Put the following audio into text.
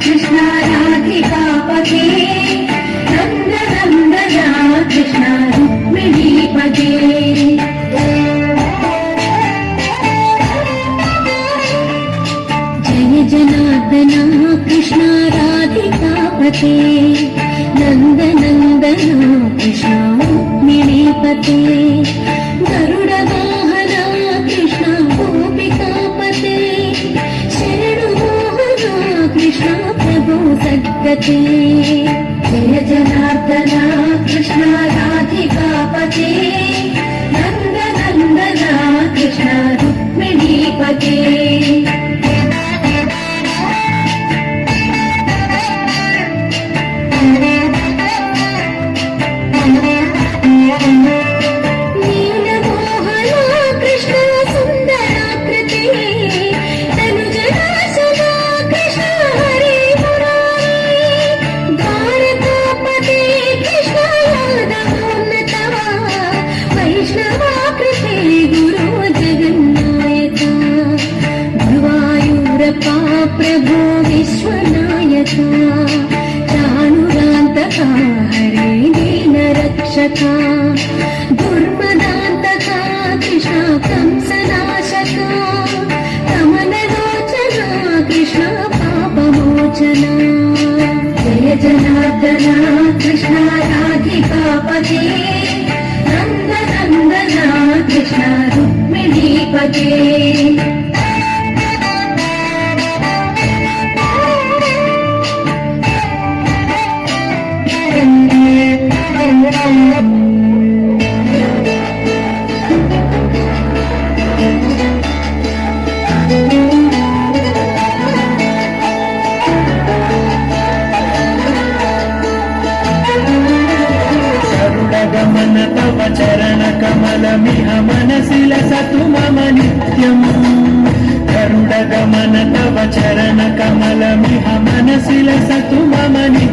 कृष्ण राधिकापते नन्दनन्दना कृष्ण रुक्मिणीपते जय जनार्दना कृष्ण राधिकापते नन्दनन्दना कृष्ण रुक्मिणीपते गरुडवाहना कृष्ण गोपिकापते शरणुमोहना कृष्ण प्रभो सद्गते जय जनार्दना कृष्ण राधिकापते नन्दनन्दना कृष्ण रुक्मिणीपते प्रभो विश्वनायका चाणुरान्तका हरे दीनरक्षका दुर्मदान्तका कृष्ण कंसनाशका कमललोचना कृष्ण पापमोचना जय जनार्दना कृष्ण राधिकापते नन्दनन्दना कृष्ण रुक्मिणीपते गमन तव चरण कमलमिह मनसि लसतु मम नित्यम् गरुड गमन तव चरण कमलमिह मनसि लसतु मम नित्यम्